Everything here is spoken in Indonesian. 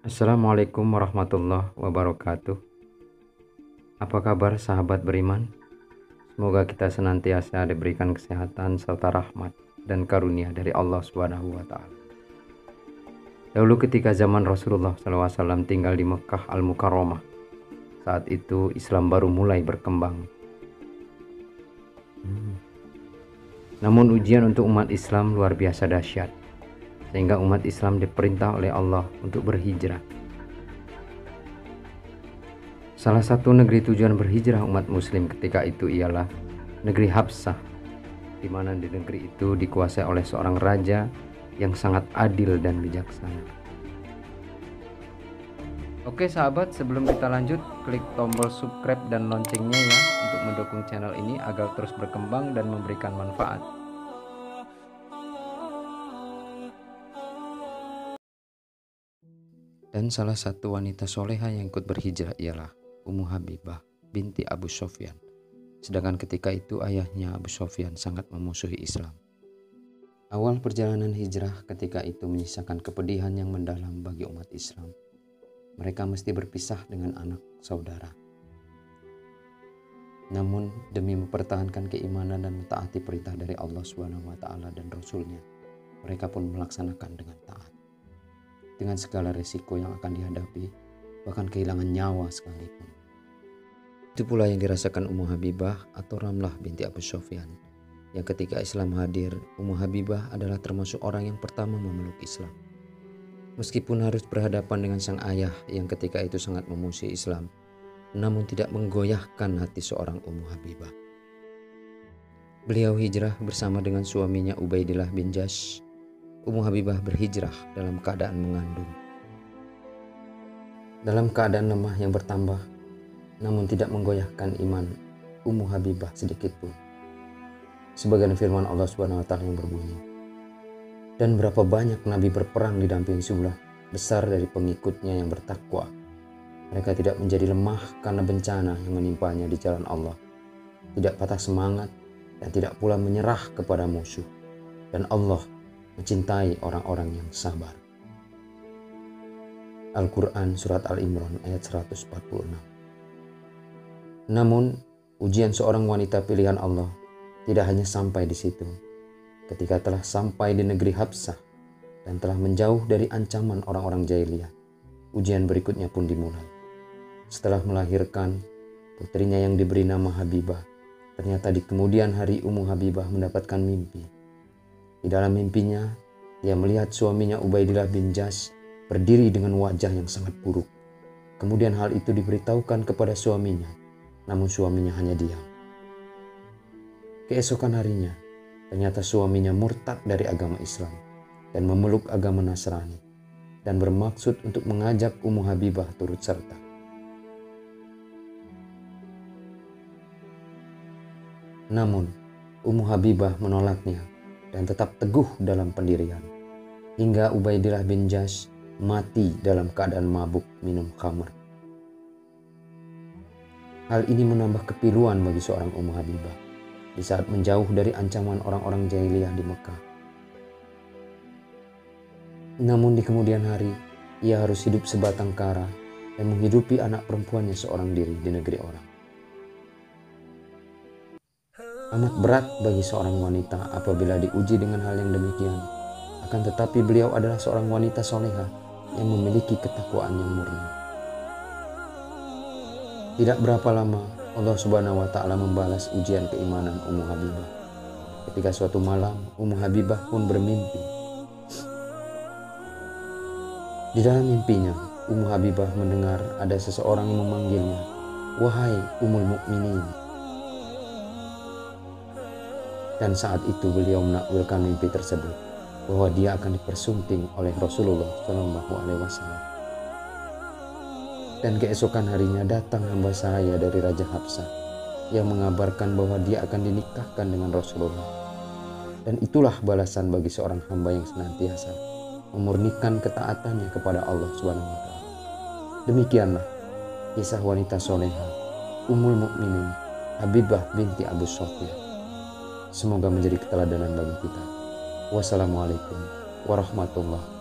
Assalamualaikum warahmatullahi wabarakatuh. Apa kabar sahabat beriman? Semoga kita senantiasa diberikan kesehatan serta rahmat dan karunia dari Allah Subhanahu wa taala. Dahulu ketika zaman Rasulullah SAW tinggal di Mekah Al-Mukarramah, saat itu Islam baru mulai berkembang. Namun ujian untuk umat Islam luar biasa dahsyat, sehingga umat Islam diperintah oleh Allah untuk berhijrah. Salah satu negeri tujuan berhijrah umat muslim ketika itu ialah negeri Habsah, di mana di negeri itu dikuasai oleh seorang raja yang sangat adil dan bijaksana. Oke sahabat, sebelum kita lanjut, klik tombol subscribe dan loncengnya ya untuk mendukung channel ini agar terus berkembang dan memberikan manfaat. Dan salah satu wanita soleha yang ikut berhijrah ialah Ummu Habibah binti Abu Sufyan. Sedangkan ketika itu ayahnya Abu Sufyan sangat memusuhi Islam. Awal perjalanan hijrah ketika itu menyisakan kepedihan yang mendalam bagi umat Islam. Mereka mesti berpisah dengan anak saudara. Namun demi mempertahankan keimanan dan mentaati perintah dari Allah Subhanahu wa taala dan Rasul-Nya, mereka pun melaksanakan dengan taat. Dengan segala resiko yang akan dihadapi, bahkan kehilangan nyawa sekalipun. Itu pula yang dirasakan Ummu Habibah atau Ramlah binti Abu Sufyan, yang ketika Islam hadir, Ummu Habibah adalah termasuk orang yang pertama memeluk Islam. Meskipun harus berhadapan dengan sang ayah yang ketika itu sangat memusuhi Islam, namun tidak menggoyahkan hati seorang Ummu Habibah. Beliau hijrah bersama dengan suaminya Ubaidillah bin Jahsy. Ummu Habibah berhijrah dalam keadaan mengandung. Dalam keadaan lemah yang bertambah, namun tidak menggoyahkan iman Ummu Habibah sedikit pun. Sebagian firman Allah Subhanahu wa taala yang berbunyi, "Dan berapa banyak nabi berperang didampingi jumlah besar dari pengikutnya yang bertakwa. Mereka tidak menjadi lemah karena bencana yang menimpanya di jalan Allah, tidak patah semangat dan tidak pula menyerah kepada musuh. Dan Allah mencintai orang-orang yang sabar." Al-Quran Surat Al-Imran ayat 146. Namun, ujian seorang wanita pilihan Allah tidak hanya sampai di situ. Ketika telah sampai di negeri Habsah dan telah menjauh dari ancaman orang-orang jahiliyah, ujian berikutnya pun dimulai. Setelah melahirkan, putrinya yang diberi nama Habibah, ternyata di kemudian hari Ummu Habibah mendapatkan mimpi. Di dalam mimpinya, dia melihat suaminya Ubaidillah bin Jahsy berdiri dengan wajah yang sangat buruk. Kemudian hal itu diberitahukan kepada suaminya, namun suaminya hanya diam. Keesokan harinya, ternyata suaminya murtad dari agama Islam dan memeluk agama Nasrani dan bermaksud untuk mengajak Ummu Habibah turut serta. Namun, Ummu Habibah menolaknya dan tetap teguh dalam pendirian, hingga Ubaidillah bin Jahsy mati dalam keadaan mabuk minum khamr. Hal ini menambah kepiluan bagi seorang Ummu Habibah di saat menjauh dari ancaman orang-orang jahiliyah di Mekah. Namun di kemudian hari, ia harus hidup sebatang kara dan menghidupi anak perempuannya seorang diri di negeri orang. Amat berat bagi seorang wanita apabila diuji dengan hal yang demikian. Akan tetapi beliau adalah seorang wanita soleha yang memiliki ketakwaan yang murni. Tidak berapa lama, Allah Subhanahu wa taala membalas ujian keimanan Ummu Habibah. Ketika suatu malam, Ummu Habibah pun bermimpi. Di dalam mimpinya, Ummu Habibah mendengar ada seseorang yang memanggilnya, "Wahai Ummul Mukminin." Dan saat itu beliau menakwilkan mimpi tersebut bahwa dia akan dipersunting oleh Rasulullah SAW. Dan keesokan harinya datang hamba sahaya dari Raja Habsah yang mengabarkan bahwa dia akan dinikahkan dengan Rasulullah. Dan itulah balasan bagi seorang hamba yang senantiasa memurnikan ketaatannya kepada Allah Subhanahu wa taala. Demikianlah kisah wanita soleha Ummul Mukminin Habibah binti Abu Sufyan. Semoga menjadi keteladanan bagi kita. Wassalamualaikum warahmatullahi